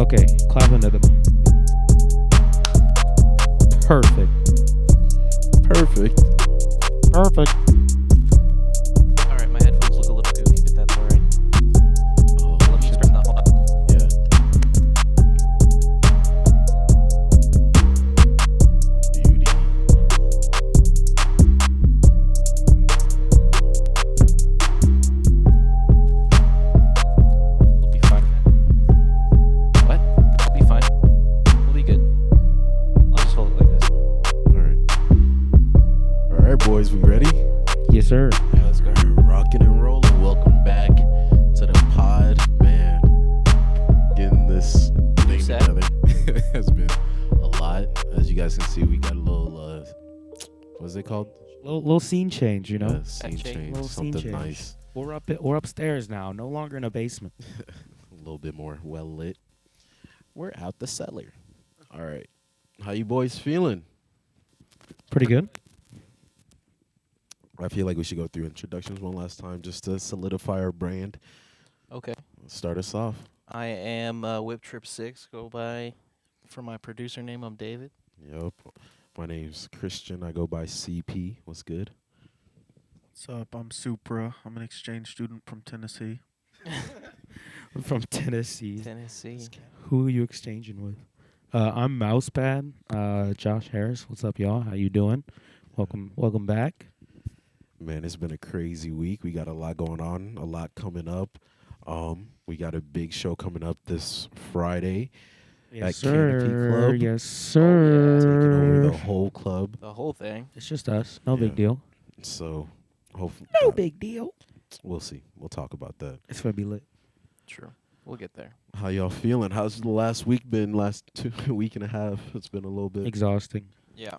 Okay, clap into them. Perfect. Perfect. Perfect. All right, my headphones look a little goofy, but that's all right. Oh, Let me turn that up. yeah. Beauty. We'll be fine. What? We'll be fine. We'll be good. I'll just hold it like this. All right. All right, boys, we ready? Yes, sir. Yeah, let's go. Rocking and rolling. Welcome back to the pod, man. Getting this thing Set. together has been a lot. As you guys can see, we got a little, what's it called? Little scene change, you know. Yeah, scene Check. change. Little scene Something change. nice. We're upstairs now, no longer in a basement. A little bit more well lit. We're out the cellar. All right. How you boys feeling? Pretty good. I feel like we should go through introductions one last time just to solidify our brand. Okay. Start us off. I am Whip Trip 6. Go by, for my producer name, I'm David. Yep. My name's Christian. I go by CP. What's good? What's up? I'm Supra. I'm an exchange student from Tennessee. I'm from Tennessee. Tennessee. Who are you exchanging with? I'm Mousepad. Josh Harris. What's up, y'all? How you doing? Welcome back. Man, it's been a crazy week. We got a lot going on, a lot coming up. We got a big show coming up this Friday Yes, at Canopy Club. Yes, sir. Taking over the whole club. The whole thing. It's just us. No Yeah. big deal. So, hopefully, No big deal. we'll see. We'll talk about that. It's gonna be lit. True. We'll get there. How y'all feeling? How's the last week been? Last week and a half? It's been a little bit. Exhausting, Yeah.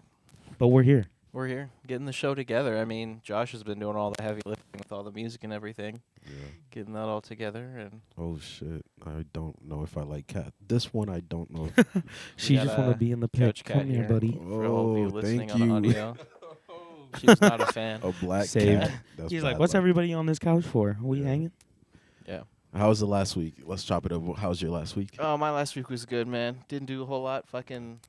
but we're here. We're here, getting the show together. I mean, Josh has been doing all the heavy lifting with all the music and everything, Yeah. getting that all together. And Oh shit! I don't know if I like cat. This one I don't know. She got just want to a be in the Couch pic. Cat Come here, buddy. for all of you Oh, listening thank on you. audio. She's not a fan. A black Saved. cat. That's He's bad like, "What's luck. everybody on this couch for? We Yeah. hanging?" Yeah. How was the last week? Let's chop it up. How was your last week? Oh, my last week was good, man. Didn't do a whole lot. Fucking,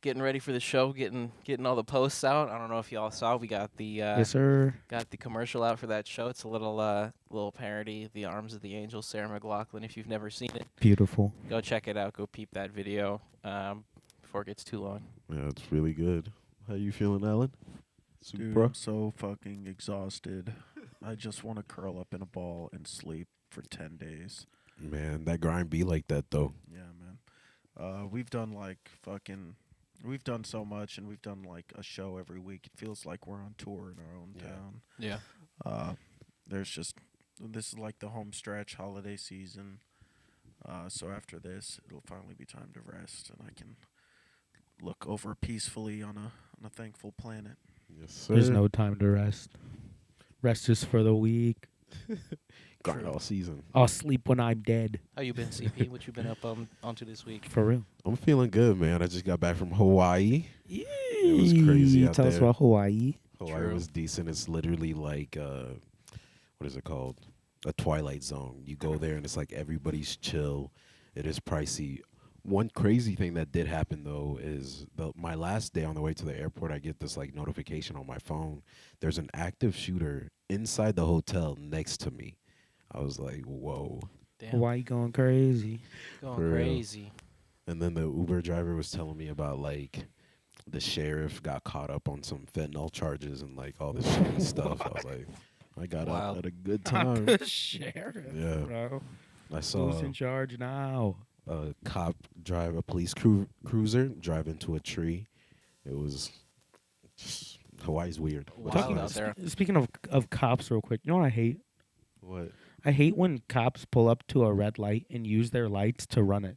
getting ready for the show, getting all the posts out. I don't know if y'all saw. We got the Yes, sir. got the commercial out for that show. It's a little parody, The Arms of the Angel, Sarah McLachlan. If you've never seen it, Beautiful. go check it out. Go peep that video before it gets too long. Yeah, it's really good. How you feeling, Alan? Dude, Supra? I'm so fucking exhausted. I just want to curl up in a ball and sleep for 10 days. Man, that grind be like that though. Yeah, man. We've done we've done so much, and we've done like a show every week. It feels like we're on tour in our own Yeah. town. Yeah. This is like the home stretch holiday season. So after this, it'll finally be time to rest, and I can look over peacefully on a thankful planet. Yes, sir. There's no time to rest. Rest is for the weak. grind all season. I'll sleep when I'm dead. How you been, CP? What you been up onto this week? For real. I'm feeling good, man. I just got back from Hawaii. It was crazy out Tell us there. about Hawaii. Hawaii True. was decent. It's literally like what is it called? A twilight zone. You go there and it's like everybody's chill. It is pricey. One crazy thing that did happen though is my last day on the way to the airport, I get this like notification on my phone. There's an active shooter inside the hotel next to me. I was like, whoa. Damn. Hawaii going crazy. Going For real. crazy. And then the Uber driver was telling me about like the sheriff got caught up on some fentanyl charges and like all this shitty stuff. I was like, I got out Wild. at a good time. The sheriff, Yeah. bro. I saw Who's in charge now? a cop drive a police cruiser drive into a tree. It was just, Hawaii's weird. Wild Which is out nice. there. Speaking of cops, real quick, you know what I hate? What? I hate when cops pull up to a red light and use their lights to run it.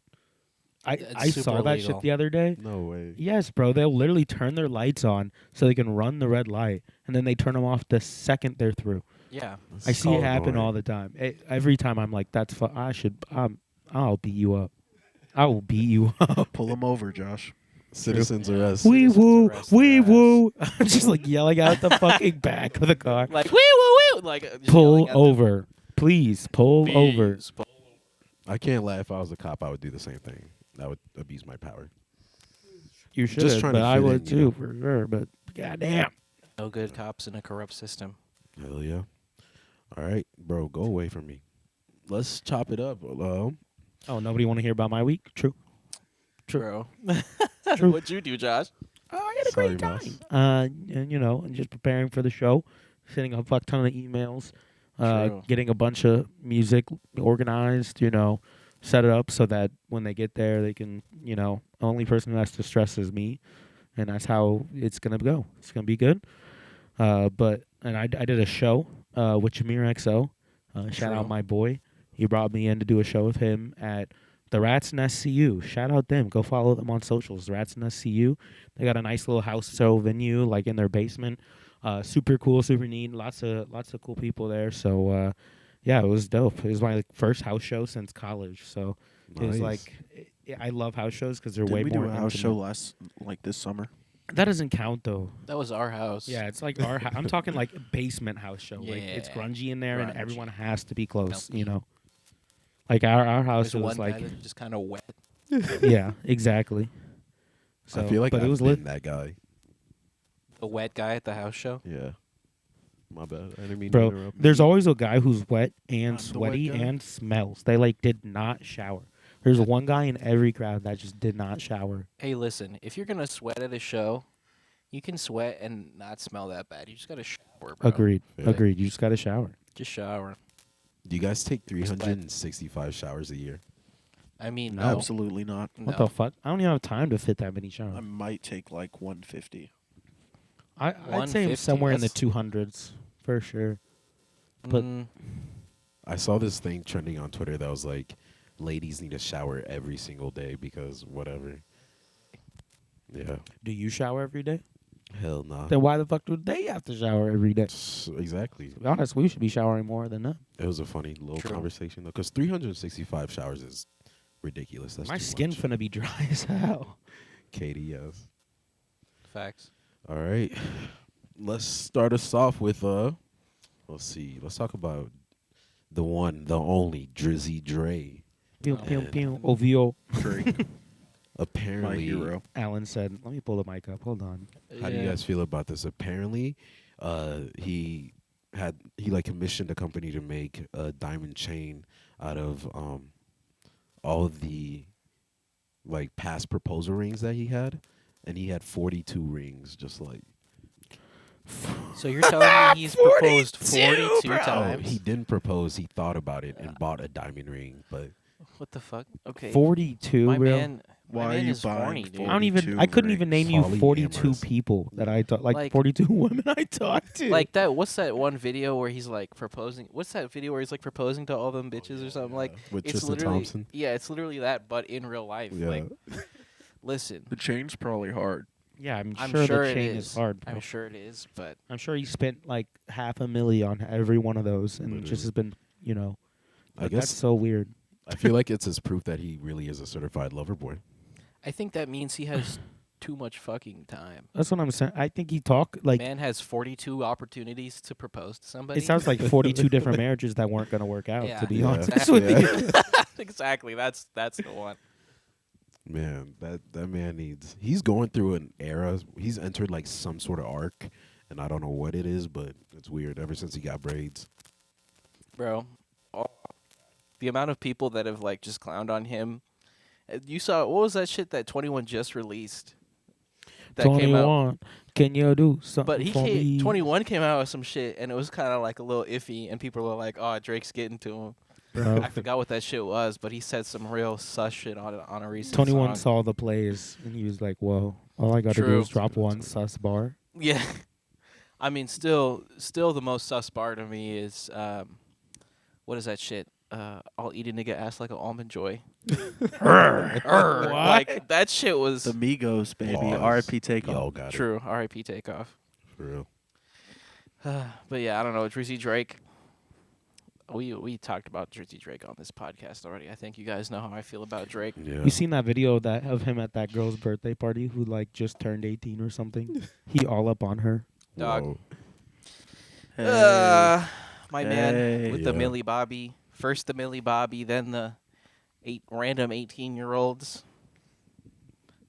It's I saw super that illegal. shit the other day. No way. Yes, bro. They'll literally turn their lights on so they can run the red light, and then they turn them off the second they're through. Yeah. That's I see so it happen annoying. all the time. Every time I'm like, "That's I'll beat you up. I will beat you up." Pull them over, Josh. Citizens arrest. Wee woo, arrest wee their ass. woo. I'm just like yelling out the fucking back of the car. Like, wee woo woo! Like, just Pull yelling at them. over, please. Pull over. Please, pull. I can't lie. If I was a cop, I would do the same thing. I would abuse my power. You should, Just trying to but I fit would in, too, you know? for sure. But goddamn. No good cops in a corrupt system. Hell yeah. All right, bro, go away from me. Let's chop it up. Oh, nobody want to hear about my week? True. True. Bro. True. What'd you do, Josh? Oh, I had a Sorry, great time. Mouse. And and just preparing for the show, sending a fuck ton of emails, True. getting a bunch of music organized, set it up so that when they get there, they can, only person who has to stress is me, and that's how it's gonna go. It's gonna be good. And I did a show with Jameer XO. Shout out True. my boy. He brought me in to do a show with him at the Rats Nest CU. Shout out them. Go follow them on socials. Rats Nest CU. They got a nice little house show venue like in their basement. Super cool, super neat. Lots of cool people there. So yeah, it was dope. It was my first house show since college. So it was Nice. I love house shows because they're Did way we more do a house show intimate. this summer? That doesn't count though. That was our house. Yeah, it's like our. I'm talking like basement house show. Like it's Yeah. grungy in there, and Grunge. everyone has to be close. Filthy. Like our house There's was one like guy that's just kind of wet. yeah, exactly. So, I feel like but I've it was been lit, that guy. The wet guy at the house show. Yeah. My bad. I didn't mean to bro. interrupt. There's always a guy who's wet and I'm the wet sweaty guy. and smells. They did not shower. There's one guy in every crowd that just did not shower. Hey, listen. If you're gonna sweat at a show, you can sweat and not smell that bad. You just gotta shower, bro. Agreed. Yeah. Agreed. You just got to shower. Just shower. Do you guys take Respect. 365 showers a year? I mean, No. no. Absolutely not. What No. the fuck? I don't even have time to fit that many showers. I might take like 150. I'd say I'm 150, somewhere in the that's- 200s for sure. But- I saw this thing trending on Twitter that was like, ladies need to shower every single day because whatever. Yeah. Do you shower every day? Hell nah. Then why the fuck do they have to shower every day? Exactly. To be honest, we should be showering more than them. It was a funny little True. conversation though, because 365 showers is ridiculous. That's My too skin's much. finna be dry as hell. Katie, yes. Facts. All right. Let's start us off with let's see. Let's talk about the one, the only Drizzy Dre. Pew, Oh, pew, man. pew. OVO. Drake, my Apparently, hero. Alan said, let me pull the mic up. Hold on. how do you Yeah. guys feel about this? Apparently, he commissioned a company to make a diamond chain out of all of the like past proposal rings that he had, and he had 42 rings, just like. So you're telling me he's proposed 42 bro. Oh, times? he didn't propose. He thought about it and bought a diamond ring, but What the fuck? Okay. 42, my bro. man, Why my are man you is buying horny, dude. I don't even. 42 I couldn't even name you rings. 42 Polyamorous. people that I thought, like Like- 42 women I talked to. Like that. What's that one video where he's like proposing? What's that video where he's like proposing to all them bitches or something? Like with it's Tristan literally Thompson. yeah, it's literally that, but in real life. Yeah. Like, listen, The chain's probably hard. yeah, I'm I'm sure, sure the it chain is. is hard. Bro. I'm sure it is, but I'm sure he spent like $500,000 on every one of those, and it just has been, I like, guess that's so weird. I feel like it's his proof that he really is a certified lover boy. I think that means he has too much fucking time. That's what I'm saying. I think he talked like Man has 42 opportunities to propose to somebody. it sounds like 42 different marriages that weren't gonna work out. Yeah. To be Yeah. honest Exactly. with you. exactly. That's the one. Man, that man needs. He's going through an era. He's entered like some sort of arc, and I don't know what it is, but it's weird. Ever since he got braids, Bro, the amount of people that have like just clowned on him. You saw what was that shit that 21 just released? That came out. 21. Can you do something But he for me? 21 came out with some shit and it was kind of like a little iffy and people were like, "Oh, Drake's getting to him." Bro. I forgot what that shit was, but he said some real sus shit on a recent 21 song. saw the plays and he was like, "Whoa, all I got to do True. is drop one sus bar." Yeah. I mean, still the most sus bar to me is what is that shit? I'll eat a nigga ass like an almond joy. Like that shit was The Migos, baby. Pause. R.I.P. Takeoff. y'all got true. R.I.P. Takeoff. it for real. But yeah, I don't know. Drizzy Drake. We talked about Drizzy Drake on this podcast already. I think you guys know how I feel about Drake. Yeah. You seen that video of him at that girl's birthday party who like just turned 18 or something? He all up on her. Dog. Whoa. My man Hey. with the Yeah. Millie Bobby. First the Millie Bobby, then the random 18-year-olds.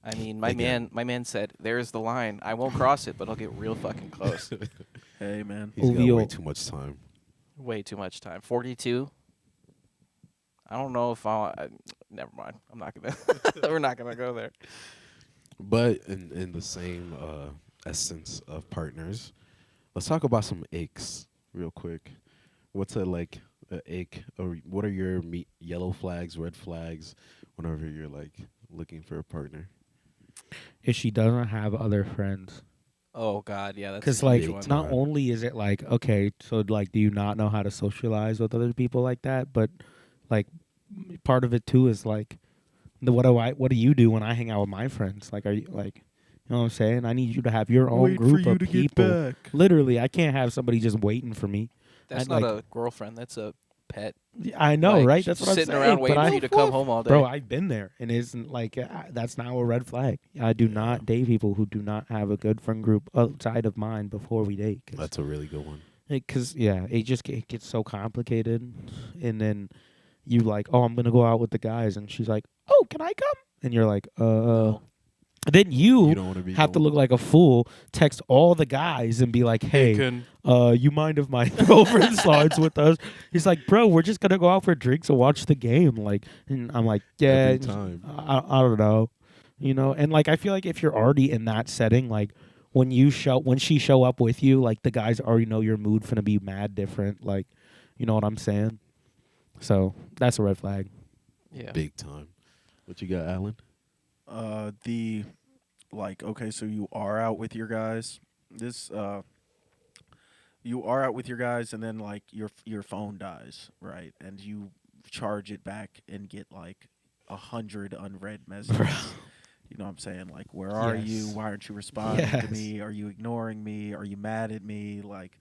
I mean, Again. my man said, "There's the line. I won't cross it, but I'll get real fucking close." Hey, man. He's got OVO. way too much time. Way too much time. 42. I don't know if never mind. I'm not gonna. We're not gonna go there. But in the same essence of partners, let's talk about some icks real quick. What's a ick, or what are your yellow flags, red flags, whenever you're like looking for a partner? If she doesn't have other friends. Oh God, yeah, that's Because, a like, huge big one. time. not only is it like, okay, so, like, do you not know how to socialize with other people like that? But, like, part of it, too, is, like, what do you do when I hang out with my friends? Like, are you, like, you know what I'm saying? I need you to have your own group of people. Literally, I can't have somebody just waiting for me. That's I'd not like- a girlfriend. That's a pet. I know, Like, right? she's That's what I'm sitting saying. around but waiting I, for you to come home all day. Bro, I've been there, and it's like that's now a red flag. I do not date people who do not have a good friend group outside of mine before we date. That's a really good one. Because it gets so complicated, and then you like, oh, I'm gonna go out with the guys, and she's like, oh, can I come? And you're like, No. Then you don't want to be have to look like a fool, text all the guys and be like, hey, you mind if my girlfriend slides with us? He's like, bro, we're just gonna go out for drinks and watch the game. Like, and I'm like, yeah, Every time. I don't know, and like I feel like if you're already in that setting, like when she show up with you, like the guys already know your mood finna be mad different. Like, you know what I'm saying? So that's a red flag. Yeah. Big time. What you got, Alan? Okay, so you are out with your guys. You are out with your guys, and then like your phone dies, right? And you charge it back and get like 100 unread messages. You know what I'm saying? Like, where are you? Yes. Why aren't you responding to Yes. me? Are you ignoring me? Are you mad at me? Like,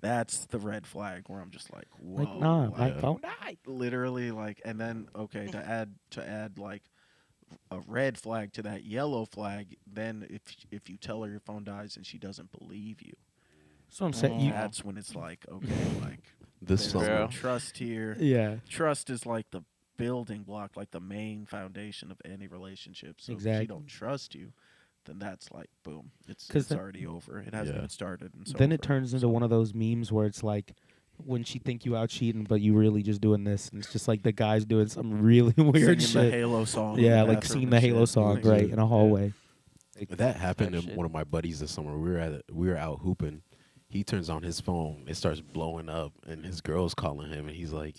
that's the red flag where I'm just like, whoa. Like, nah, my yeah. phone died. Literally, like, and then okay, to add like a red flag to that yellow flag, then if you tell her your phone dies and she doesn't believe you, So I'm saying, you, that's when it's like, okay, like This there's summer. no trust here. yeah, Trust is like the building block, like the main foundation of any relationship. So if Exactly. she don't trust you, then that's like boom, it's 'Cause then- already over. It hasn't Yeah. even started. And then it turns into one of those memes where it's like when she think you out cheating, but you really just doing this, and it's just like the guy's doing some really weird singing the shit. Halo song. in Yeah, the like bathroom singing and the Halo shit. song Like, right in a hallway. That happened Type to shit. one of my buddies this summer. We were out hooping. He turns on his phone. It starts blowing up, and his girl's calling him, and he's like,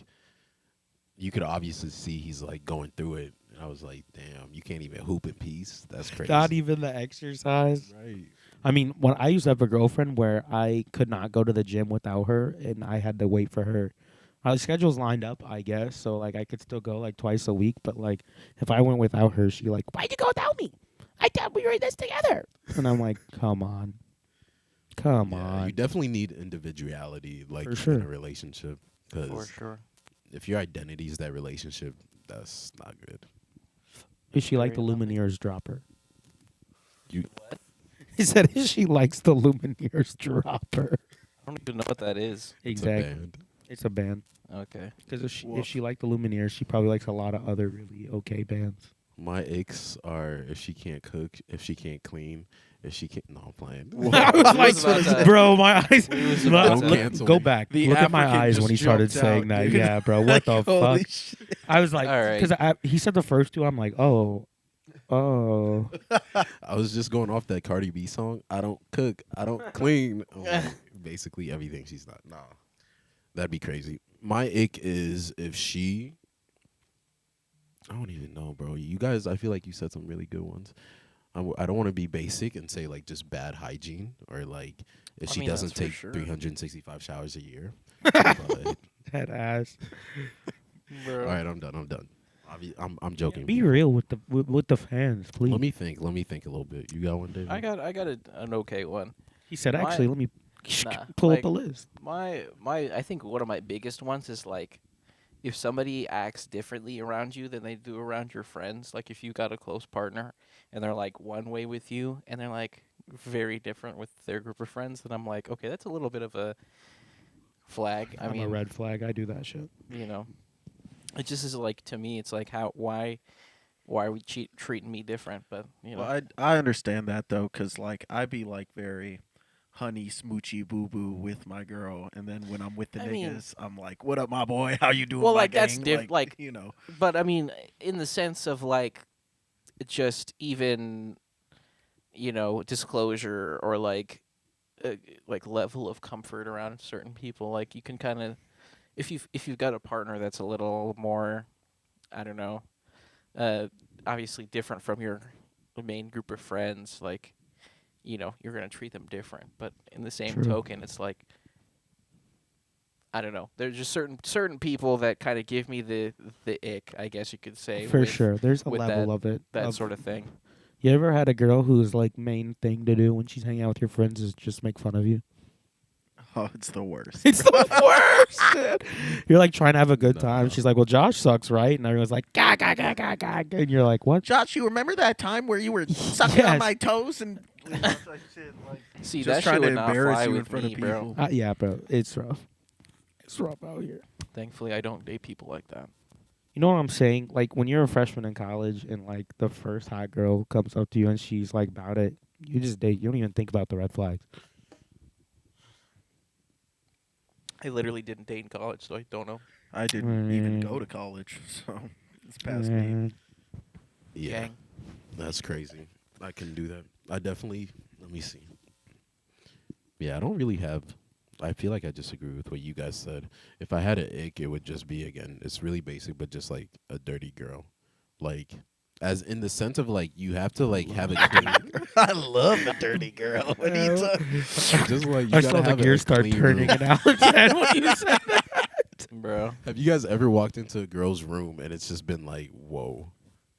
you could obviously see he's like going through it. And I was like, damn, you can't even hoop in peace. That's crazy. Not even the exercise. Right. I mean, when I used to have a girlfriend where I could not go to the gym without her, and I had to wait for her. Our schedules lined up, I guess, so like I could still go like twice a week. But like if I went without her, she like, why'd you go without me? I thought we were in this together. And I'm like, come on. Yeah, you definitely need individuality, like For sure. in a relationship, For because sure. if your identity is that relationship, that's not good. Is she like the Very Lumineers dropper? You What? He said she likes the Lumineers dropper. I don't even know what that is. It's a Exactly. band. It's a band. Okay. Because if Woof. she liked the Lumineers, she probably likes a lot of other really okay bands. My icks are if she can't cook, if she can't clean, if she can't. No, I'm playing. Bro, my eyes. We was about to- Look, cancel go me. back. The Look at my African eyes just when he started jumped saying out, that. dude. Yeah, bro. What the Holy fuck? shit. I was like, All right. because he said the first two. I'm like, oh. I was just going off that Cardi B song. I don't cook. I don't clean. I'm like, basically everything she's not. Nah, that'd be crazy. My ick is if she. I don't even know, bro. You guys, I feel like you said some really good ones. I don't want to be basic and say like just bad hygiene or like if I she mean, doesn't that's for take sure. 365 showers a year. But, That ass. all right, I'm done. I'm joking. Be real with the fans, please. Let me think a little bit. You got one, David? I got an okay one. He said, My- actually, let me Nah, pull like- up a list. My I think one of my biggest ones is like if somebody acts differently around you than they do around your friends. Like if you got a close partner and they're like one way with you and they're like very different with their group of friends, then I'm like, okay, that's a little bit of a flag. I I'm mean, a red flag. I do that shit. you know, It just is like, to me, it's like, why are we treating me different? But you know, Well, I understand that though, cause like I be like very honey smoochy boo boo with my girl, and then when I'm with the I mean, niggas, I'm like, "What up, my boy? How you doing, well, my like that's gang?" like, You know. but I mean, in the sense of like, just even, disclosure or like level of comfort around certain people. Like you can kind of, if you've got a partner that's a little more, I don't know, uh, obviously different from your main group of friends, like, you're gonna treat them different. But in the same True. token, it's like, I don't know. There's just certain people that kind of give me the ick, I guess you could say, For sure. There's a with level that of it. that sort of thing. You ever had a girl whose like main thing to do when she's hanging out with your friends is just make fun of you? Oh, it's the worst. It's the worst. Dude. You're like trying to have a good time. No. She's like, "Well, Josh sucks, right?" And everyone's like, "Gah, gah, gah, gah, gah," and you're like, "What?" Josh, you remember that time where you were sucking on Yes. my toes and See, just that trying shit to would not embarrass fly you in with front me, of bro. people? Yeah, bro, it's rough. It's rough out here. Thankfully, I don't date people like that. You know what I'm saying? Like when you're a freshman in college and like the first hot girl comes up to you and she's like about it, you just date. You don't even think about the red flags. I literally didn't date in college, so I don't know. I didn't even go to college, so it's past me. Yeah, Gang. that's crazy. I can do that. I definitely. Let me see. Yeah, I don't really have. I feel like I disagree with what you guys said. If I had an ick, it would just be, again, it's really basic, but just like a dirty girl, like as in the sense of like you have to like have a clean. I love a dirty girl. What are you talking? Just like you I gotta saw the have gears a start clean turning room. in Alan's head when you said that. Bro. Have you guys ever walked into a girl's room and it's just been like, whoa?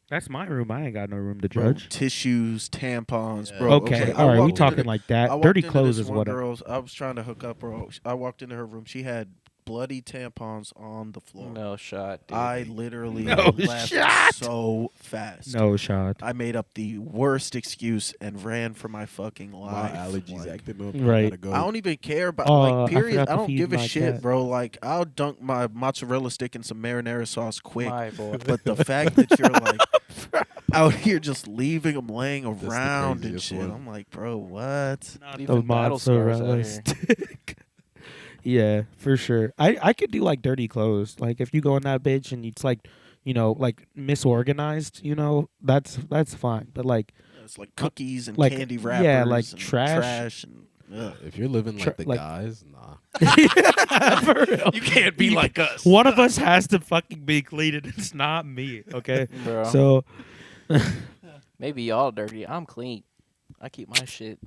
That's my room. I ain't got no room to Bro, judge. tissues, tampons, Yeah. bro. Okay, I all right. We walked into talking the- like I that. walked Dirty into clothes this is one what. girl's. I was trying to hook up, bro. I walked into her room. She had bloody tampons on the floor. No shot, dude. I literally No left shot. so fast. No shot. I made up the worst excuse and ran for my fucking My life. allergies Like, acting up. Right. I gotta go. I don't even care about I like period. forgot I to don't feed give a my shit, cat. bro. Like I'll dunk my mozzarella stick in some marinara sauce quick. My boy. But the fact that you're like out here just leaving them laying the around and craziest shit, one. I'm like, bro, what? Not Leaving battle scars out here. stick. Yeah, for sure. I could do like dirty clothes. Like if you go in that bitch and it's like, like misorganized, that's fine. But like It's like cookies and like, candy yeah, wrappers, like and trash. and Yeah, if you're living like the like- guys, nah. For real. you can't be You- like us. One of us has to fucking be clean, and it's not me. Okay, Bro. so Maybe y'all dirty. I'm clean. I keep my shit.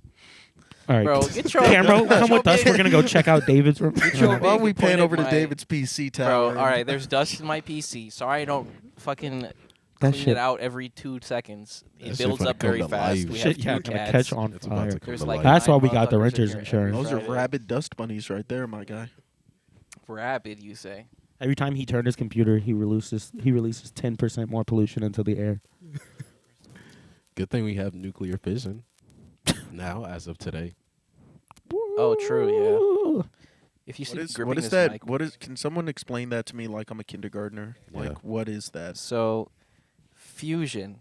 all right, Bro, get your Camero, come your with us. big- We're gonna go check out David's room. your Why don't we big pan point over at to my- David's PC Bro, tower? all right, there's dust in my PC. Sorry I don't fucking That clean shit- it out every 2 seconds. That It shit builds finna up come very to fast. life. We Shit, have yeah, 2 gonna cats. catch on It's about fire. to come There's to like life. That's why 9 we got the motherfuckers in renter's here insurance. every Those are Friday. rabid dust bunnies right there, my guy. Rabid, you say? Every time he turned his computer, he releases 10% more pollution into the air. Good thing we have nuclear fission now, as of today. Oh, true, yeah. If you see gripping What is his that? mic- What is? Can someone explain that to me like I'm a kindergartner? Yeah. Like what is that? So,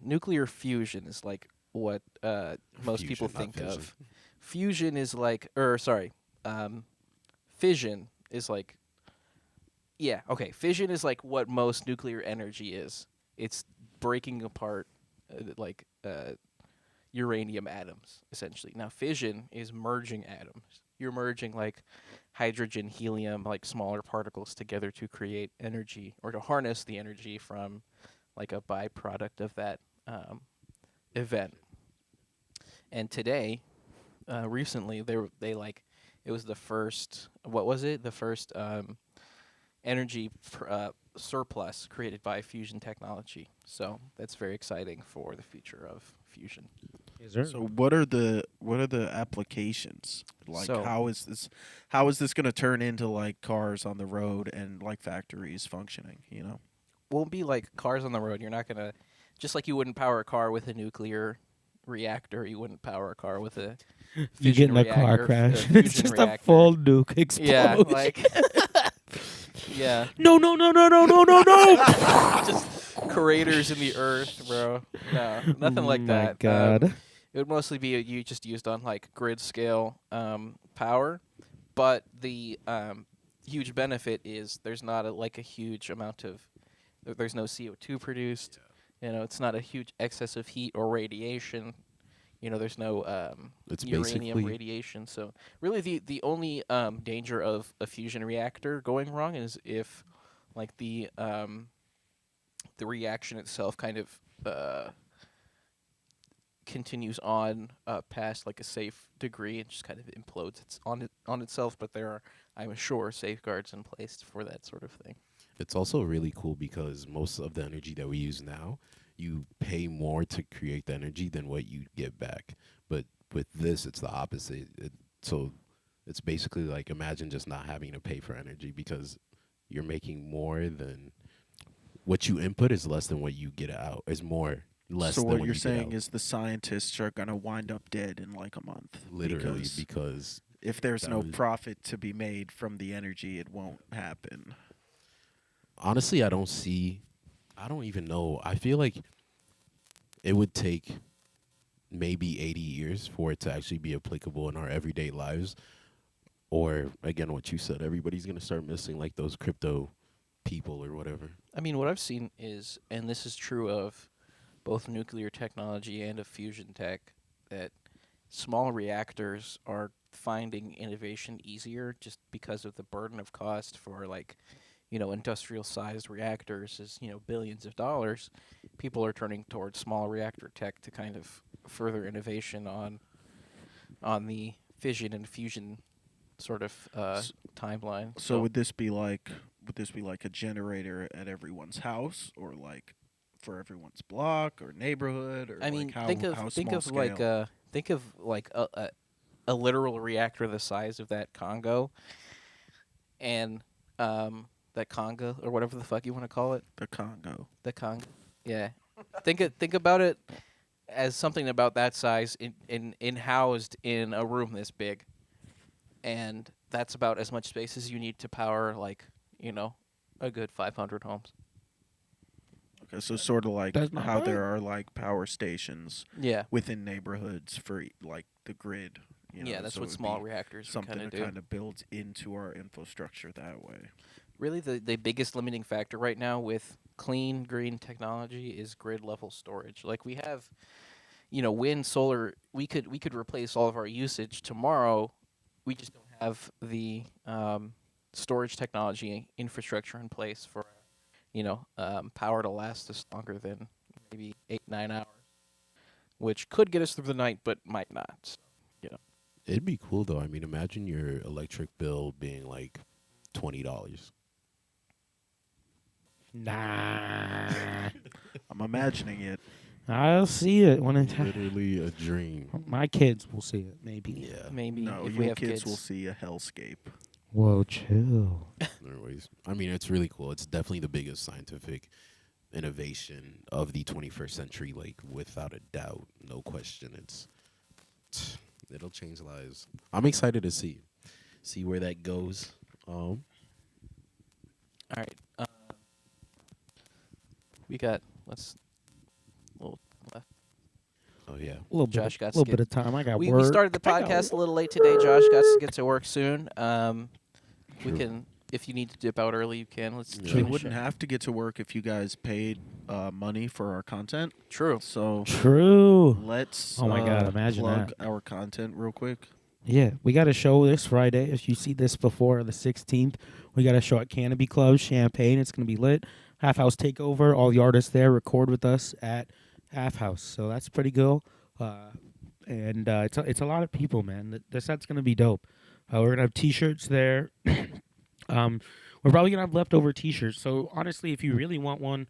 nuclear fusion is like what most people Fusion, not think fission. of. Fusion is like, fission is like, yeah, okay. Fission is like what most nuclear energy is. It's breaking apart, uranium atoms, essentially. Now, fission is merging atoms. You're merging like hydrogen, helium, like smaller particles together to create energy or to harness the energy from like a byproduct of that event. And today, recently, it was the first, what was it? The first energy surplus created by fusion technology. So that's very exciting for the future of fusion. Is there? So what are the applications? Like So- how is this going to turn into like cars on the road and like factories functioning, you know? Won't be like cars on the road. You're not gonna, just like you wouldn't power a car with a nuclear reactor, you wouldn't power a car with a You get fission in a car reactor, crash. fusion It's just reactor. a full nuke explosion. Yeah, like Yeah, No, no, no, no, no, no, no, no. just craters in the earth, bro. No, nothing Oh like my that. God. It would mostly be you just used on like grid scale power, but the huge benefit is there's not like a huge amount of there's no CO2 produced. You know, it's not a huge excess of heat or radiation. You know, there's no It's uranium basically radiation. So really, the only danger of a fusion reactor going wrong is if like the reaction itself kind of continues on past like a safe degree and just kind of implodes on itself. But there are, I'm sure, safeguards in place for that sort of thing. it's also really cool because most of the energy that we use now, you pay more to create the energy than what you get back. But with this, it's the opposite. So it's basically like imagine just not having to pay for energy because you're making more than what you input is less than what you get out. Is more less So than what what you're you get saying out. is the scientists are gonna wind up dead in like a month. Literally because because if there's that no was- profit to be made from the energy, it won't happen. honestly, I don't even know. I feel like it would take maybe 80 years for it to actually be applicable in our everyday lives. Or again, what you said, everybody's gonna start missing like those crypto people or whatever. I mean, what I've seen is, and this is true of both nuclear technology and of fusion tech, that small reactors are finding innovation easier just because of the burden of cost for like, you know, industrial sized reactors is, you know, billions of dollars. People are turning towards small reactor tech to kind of further innovation on the fission and fusion sort of S- timeline. So would this be like a generator at everyone's house, or like for everyone's block or neighborhood, or I mean, like how think of how think small of scale? like a literal reactor the size of that Congo, and that Congo or whatever the fuck you want to call it, The Congo. the Congo. Yeah, think about it as something about that size in housed in a room this big, and that's about as much space as you need to power like, you know, a good 500 homes. Okay, so sort of like That's not how bad. there are like power stations Yeah, within neighborhoods for like the grid. yeah, that's so what it would small be reactors something kind to of do. kind of build into our infrastructure that way. Really, the biggest limiting factor right now with clean green technology is grid level storage. Like we have, you know, wind, solar. We could replace all of our usage tomorrow. We just don't have the storage technology infrastructure in place for, you know, power to last us longer than maybe 8-9 hours, which could get us through the night, but might not. So, you know, It'd be cool though. I mean, imagine your electric bill being like $20. Nah. I'm imagining it. I'll see it when it happens. Literally a dream. My kids will see it, maybe. Yeah. maybe No, if your we have kids will see a hellscape. Whoa, chill. Anyways, I mean, it's really cool. It's definitely the biggest scientific innovation of the 21st century, like without a doubt, no question. It'll change lives. I'm excited to see where that goes. All right. We got let's little left. Oh yeah, A little Josh bit, got little to bit of time. I got We work. started the I got podcast a work. little late today. Josh got to get to work soon. We True. can, if you need to dip out early, you can. Let's Yeah. We finish wouldn't it. have to get to work if you guys paid money for our content. True. So True. let's Oh my God, imagine plug that. our content real quick. Yeah, we got a show this Friday. If you see this before the 16th, we got a show at Canopy Club, Champagne. It's going to be lit. Half House Takeover. All the artists there record with us at Half House. So that's pretty cool. And it's a lot of people, man. The set's going to be dope. We're going to have T-shirts there. We're probably going to have leftover T-shirts. So honestly, if you really want one,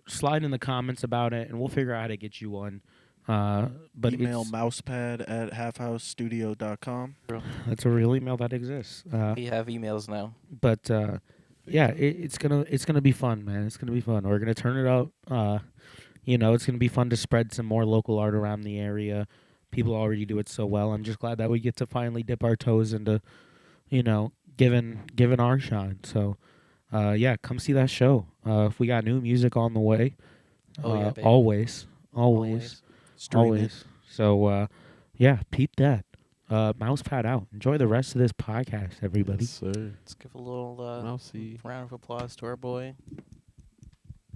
slide in the comments about it, and we'll figure out how to get you one. But Email it's, mousepad at halfhousestudio.com. that's a real email that exists. We have emails now. But yeah, it's gonna be fun, man. It's gonna be fun. We're gonna turn it up. It's gonna be fun to spread some more local art around the area. People already do it so well. I'm just glad that we get to finally dip our toes into, giving our shine. So yeah, come see that show. If we got new music on the way, Oh yeah, baby. always, Always. Stream it. always. So yeah, peep that. Mousepad out. Enjoy the rest of this podcast, everybody. Yes, sir. Let's give a little Mousy. round of applause to our boy.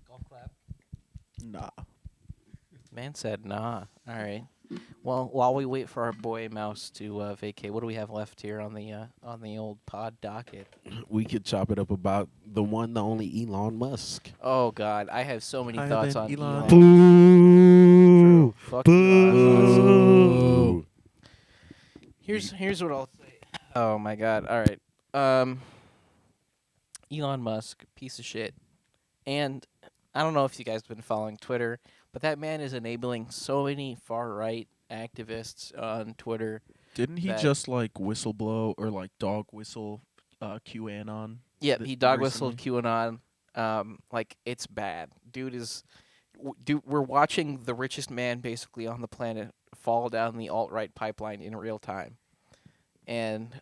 Golf clap. Nah. Man said nah. All right. Well, while we wait for our boy Mouse to vacate, what do we have left here on the old pod docket? We could chop it up about the one, the only Elon Musk. Oh God, I have so many Higher thoughts than on Elon. Elon. Boo! Fuck Elon Musk. Boo! Here's what I'll say. Oh my God. All right. Elon Musk, piece of shit. And I don't know if you guys have been following Twitter, but that man is enabling so many far right activists on Twitter. Didn't he That- just like whistleblow or like dog whistle QAnon? Yeah, th- he dog whistled recently? QAnon. Like it's bad. We're watching the richest man basically on the planet fall down the alt-right pipeline in real time. And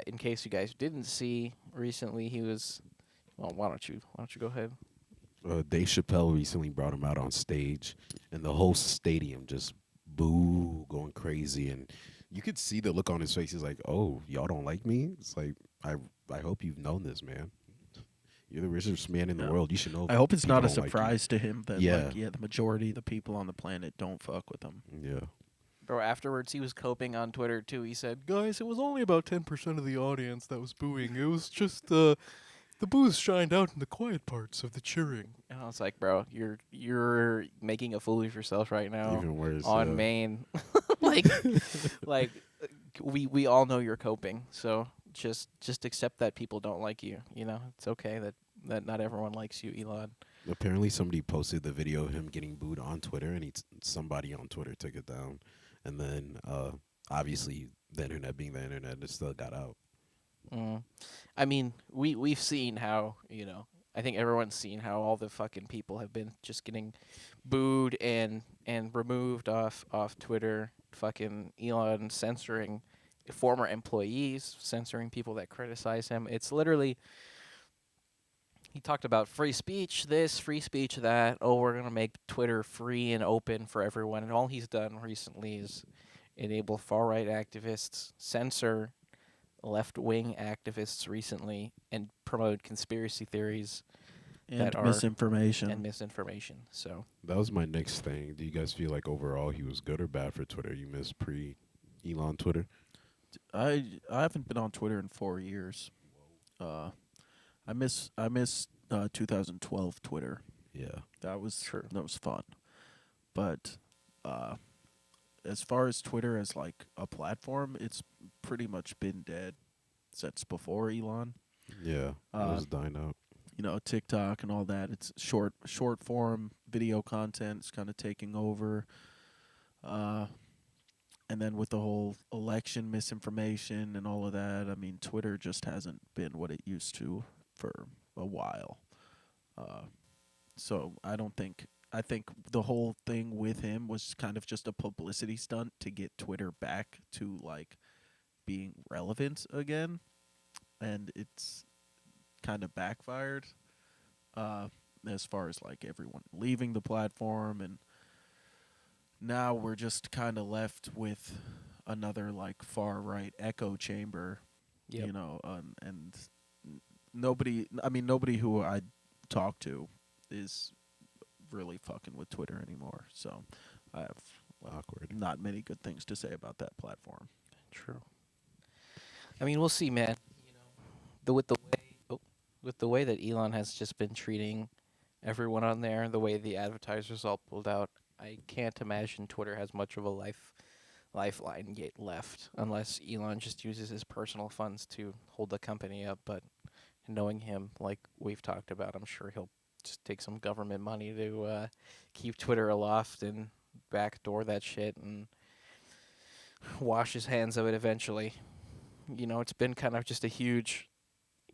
in case you guys didn't see recently, he was. Well, why don't you go ahead? Dave Chappelle recently brought him out on stage, and the whole stadium just boo, going crazy. And you could see the look on his face. He's like, "Oh, y'all don't like me?" It's like, I hope you've known this, man. You're the richest man in the Yeah. world. You should know. I hope it's people not a don't like you. surprise to him that Yeah. like the majority of the people on the planet don't fuck with him. Yeah. Bro, afterwards he was coping on Twitter too. He said, "Guys, it was only about 10% of the audience that was booing. It was just the boos shined out in the quiet parts of the cheering." And I was like, "Bro, you're making a fool of yourself right now Even worse. on Maine. like like we all know you're coping. So just accept that people don't like you. You know, it's okay that not everyone likes you, Elon." Apparently, somebody posted the video of him getting booed on Twitter, and somebody on Twitter took it down. And then, obviously, the internet being the internet, it still got out. I mean, we've seen how, I think everyone's seen how all the fucking people have been just getting booed and removed off Twitter. Fucking Elon censoring former employees, censoring people that criticize him. It's literally, he talked about free speech this, free speech that. Oh, we're going to make Twitter free and open for everyone. And all he's done recently is enable far-right activists, censor left-wing activists recently, and promote conspiracy theories And that are misinformation. and misinformation. So That was my next thing. Do you guys feel like overall he was good or bad for Twitter? You miss pre-Elon Twitter? I haven't been on Twitter in 4 years. I miss 2012 Twitter. Yeah. That was fun. But as far as Twitter as like a platform, it's pretty much been dead since before Elon. Yeah. It was dying out. TikTok and all that. It's short form video content. It's kind of taking over. And then with the whole election misinformation and all of that, I mean, Twitter just hasn't been what it used to for a while. So I think the whole thing with him was kind of just a publicity stunt to get Twitter back to like being relevant again, and it's kind of backfired as far as like everyone leaving the platform, and now we're just kind of left with another like far right echo chamber. Yep. And nobody who I talk to is really fucking with Twitter anymore. So I have Awkward. not many good things to say about that platform. true. I mean, we'll see, man. With the way that Elon has just been treating everyone on there, the way the advertisers all pulled out, I can't imagine Twitter has much of a lifeline yet left, unless Elon just uses his personal funds to hold the company up. But knowing him, like we've talked about, I'm sure he'll just take some government money to keep Twitter aloft and backdoor that shit and wash his hands of it eventually. It's been kind of just a huge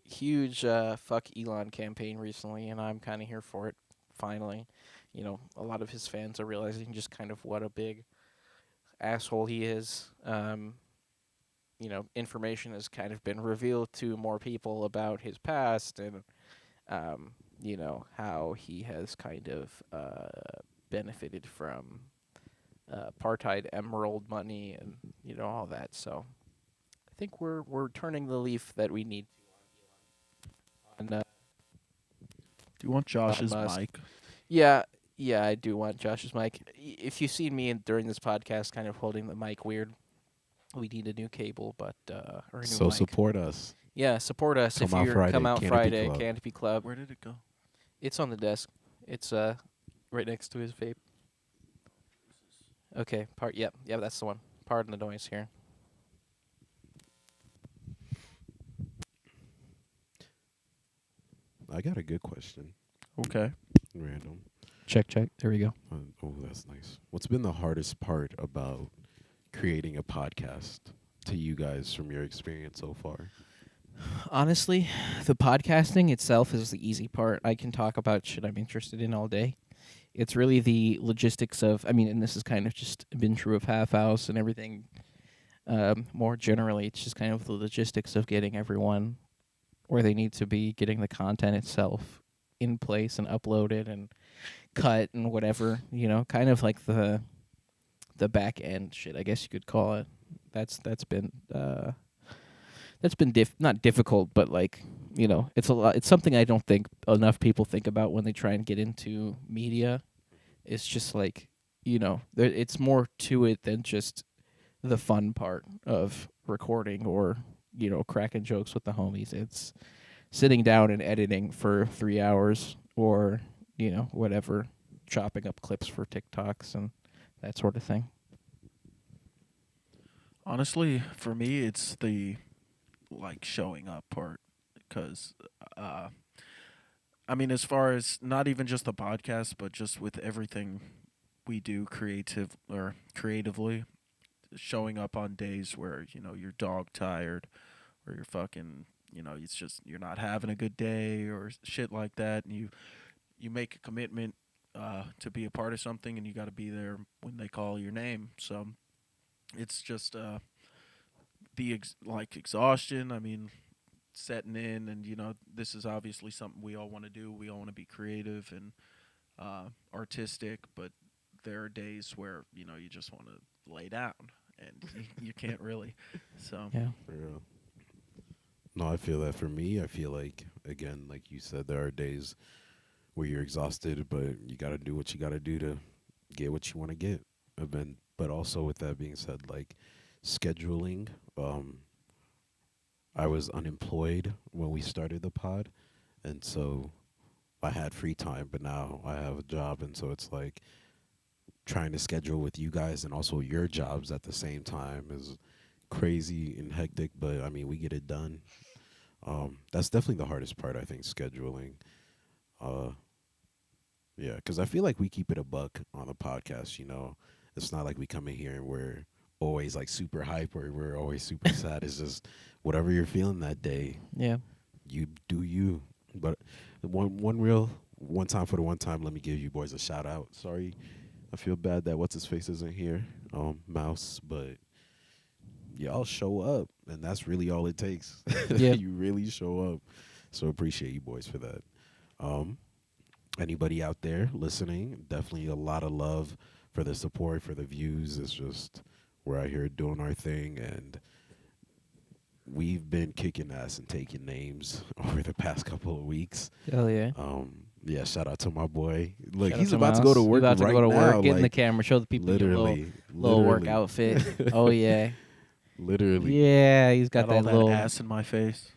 fuck Elon campaign recently, and I'm kind of here for it, finally. A lot of his fans are realizing just kind of what a big asshole he is. Information has kind of been revealed to more people about his past, and how he has kind of benefited from apartheid emerald money and all that. So I think we're turning the leaf that we need on Do you want Josh's Musk. mic? Yeah, yeah, I do want Josh's mic. If you've seen me during this podcast, kind of holding the mic weird, we need a new cable, or a new So mic. support us. Yeah, support us Come if out you're Friday, come out Canopy Friday, Club. Canopy Club. Where did it go? It's on the desk. It's right next to his vape. Okay, yeah, that's the one. Pardon the noise here. I got a good question. Okay. Random. Check. There we go. Oh, that's nice. What's been the hardest part about creating a podcast to you guys from your experience so far? Honestly, the podcasting itself is the easy part. I can talk about shit I'm interested in all day. It's really the logistics of, and this has kind of just been true of Half House and everything. More generally, it's just kind of the logistics of getting everyone where they need to be, getting the content itself in place and uploaded and cut and whatever, kind of like the back end shit, I guess you could call it. That's been not difficult, but it's a lot. It's something I don't think enough people think about when they try and get into media. It's just it's more to it than just the fun part of recording or cracking jokes with the homies. It's sitting down and editing for 3 hours or whatever, chopping up clips for TikToks and that sort of thing. Honestly, for me, it's the showing up part, because as far as not even just the podcast, but just with everything we do creatively, showing up on days where you're dog tired or you're fucking it's just you're not having a good day or shit like that, and you make a commitment to be a part of something, and you got to be there when they call your name. So it's just the exhaustion, setting in, and this is obviously something we all want to do. We all want to be creative and artistic, but there are days where you just want to lay down and you can't really. So Yeah. For real. No, I feel that. For me, I feel like, again, like you said, there are days where you're exhausted, but you got to do what you got to do to get what you want to get. But also, with that being said, scheduling, I was unemployed when we started the pod, and so I had free time, but now I have a job, and so it's trying to schedule with you guys and also your jobs at the same time is crazy and hectic, but we get it done. That's definitely the hardest part, I think, scheduling. Yeah, because I feel like we keep it a buck on the podcast. It's not like we come in here and we're always super hype or we're always super sad. It's just whatever you're feeling that day. Yeah. You do you. But one time for the one time, let me give you boys a shout out. Sorry, I feel bad that what's his face isn't here, Mouse, but y'all show up, and that's really all it takes. Yeah. You really show up. So appreciate you boys for that. Anybody out there listening, definitely a lot of love for the support, for the views. It's just we're out here doing our thing, and we've been kicking ass and taking names over the past couple of weeks. Hell yeah. Yeah, shout out to my boy. Look, Shout he's out about to go to Mouse. work About to right go to now. work, get in the camera, show the people your little work outfit. Oh yeah. Literally. Yeah, he's got all that that little ass in my face.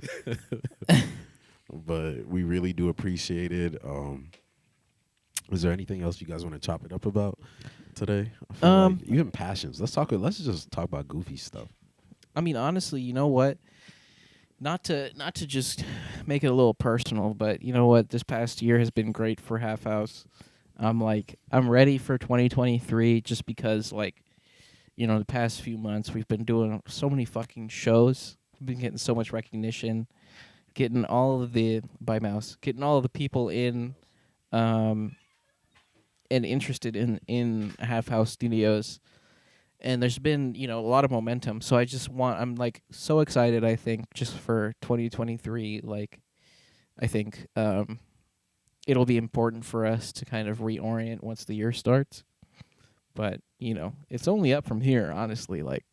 But we really do appreciate it. Is there anything else you guys want to chop it up about today? I feel even passions. Let's just talk about goofy stuff. Honestly, you know what? Not to just make it a little personal, but you know what? This past year has been great for Half House. I'm ready for 2023 just because the past few months we've been doing so many fucking shows. We've been getting so much recognition, getting all of the people in and interested in Half House Studios. And there's been, a lot of momentum. So I'm so excited, I think, just for 2023. I think it'll be important for us to kind of reorient once the year starts. But it's only up from here. Honestly, like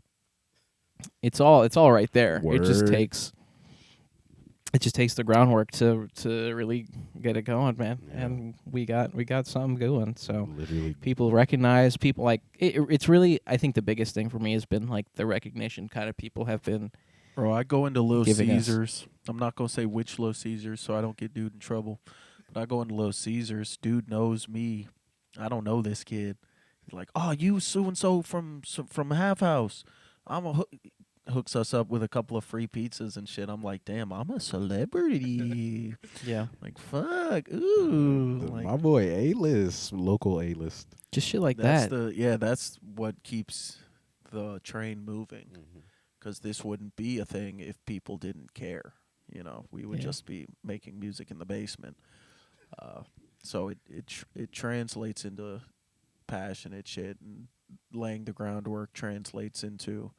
it's all right there. Word. It just takes the groundwork to really get it going, man. Yeah. And we got something going. So Literally. people recognize people like it's really. I think the biggest thing for me has been like the recognition. Kind of people have been. Bro, I go into Little Giving us- Caesars. I'm not gonna say which Little Caesars, so I don't get dude in trouble. But I go into Little Caesars. Dude knows me. I don't know this kid. He's like, "Oh, you so and so from Half House." Hooks us up with a couple of free pizzas and shit. I'm like, damn, I'm a celebrity. Yeah. Like, fuck, ooh. Like, My boy A-list, local A-list. Just shit like that's that. that's what keeps the train moving. Because this wouldn't be a thing if people didn't care. We would Yeah. just be making music in the basement. So it translates into passionate shit, and laying the groundwork translates into,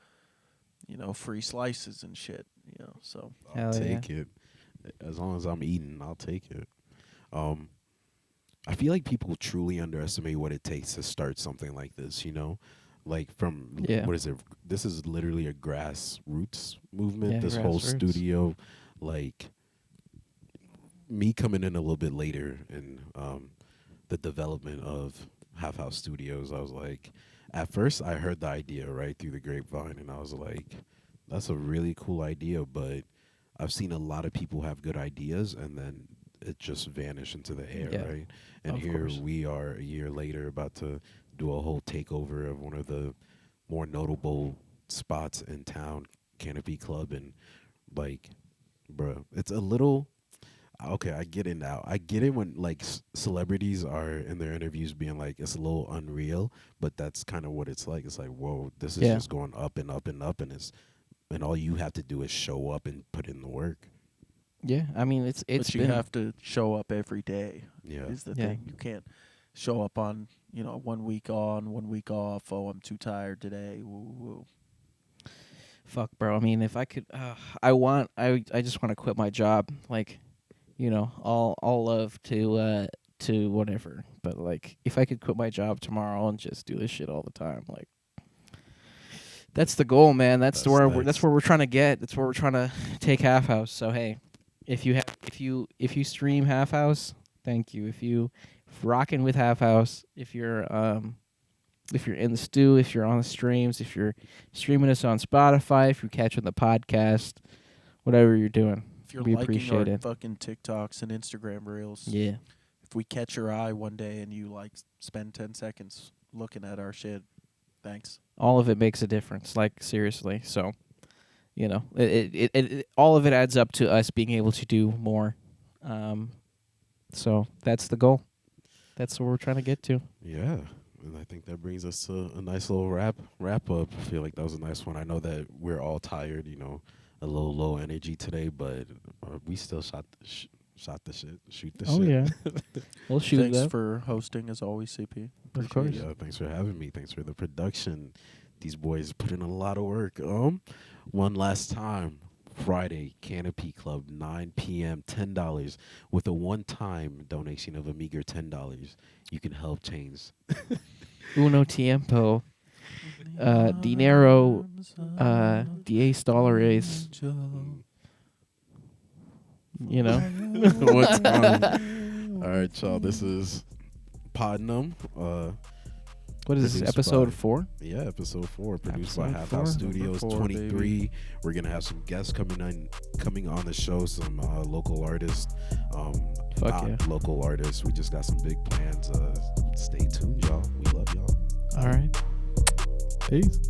free slices and shit. So I'll Hell yeah. take it. As long as I'm eating, I'll take it. I feel like people truly underestimate what it takes to start something like this, Like from, Yeah. what is it? This is literally a grassroots movement, Yeah, this whole grassroots. studio. Like, me coming in a little bit later in the development of Half House Studios, I was like, at first I heard the idea right through the grapevine, and I was like, that's a really cool idea, but I've seen a lot of people have good ideas, and then it just vanished into the air, Yeah, right? And of here course. we are a year later about to do a whole takeover of one of the more notable spots in town, Canopy Club, and like, bruh, it's a little... Okay, I get it now. I get it when like celebrities are in their interviews being like it's a little unreal, but that's kind of what it's like. It's like, whoa, this is Yeah. just going up and up and up, and all you have to do is show up and put in the work. Yeah, I mean it's but you been have to show up every day. Yeah. Is the Yeah. thing. You can't show up on 1 week on, 1 week off. Oh, I'm too tired today. Woo woo. fuck, bro. I mean, if I could, I just want to quit my job. Like, all love to whatever. But like, if I could quit my job tomorrow and just do this shit all the time, like, that's the goal, man. That's where we're trying to get. That's where we're trying to take Half House. So hey, if you stream Half House, thank you. If you rocking with Half House, if you're in the stew, if you're on the streams, if you're streaming us on Spotify, if you're catching the podcast, whatever you're doing, If you're we liking appreciate our it. fucking TikToks and Instagram reels, Yeah. if we catch your eye one day and you spend 10 seconds looking at our shit, thanks. All of it makes a difference, like seriously. So, it all of it adds up to us being able to do more. So that's the goal. That's what we're trying to get to. Yeah. And I think that brings us to a nice little wrap up. I feel like that was a nice one. I know that we're all tired, a little low energy today, but we still shoot the shit. Oh yeah, we'll shoot Thanks that. for hosting as always, CP. Of Appreciate course. it. Yeah, thanks for having me. Thanks for the production. These boys put in a lot of work. One last time. Friday, Canopy Club, 9 p.m., $10. With a one-time donation of a meager $10, you can help change. Uno tiempo. Dinero. 10 dólares. What's on? All right, y'all. This is Podnum. What is this, Produced episode by- 4? Yeah, episode 4, produced by Episode Half 4, House number Studios 4, 23. baby. We're gonna have some guests coming on the show, some local artists. Fuck not yeah. local artists. We just got some big plans. Stay tuned, y'all. We love y'all. All right. Peace.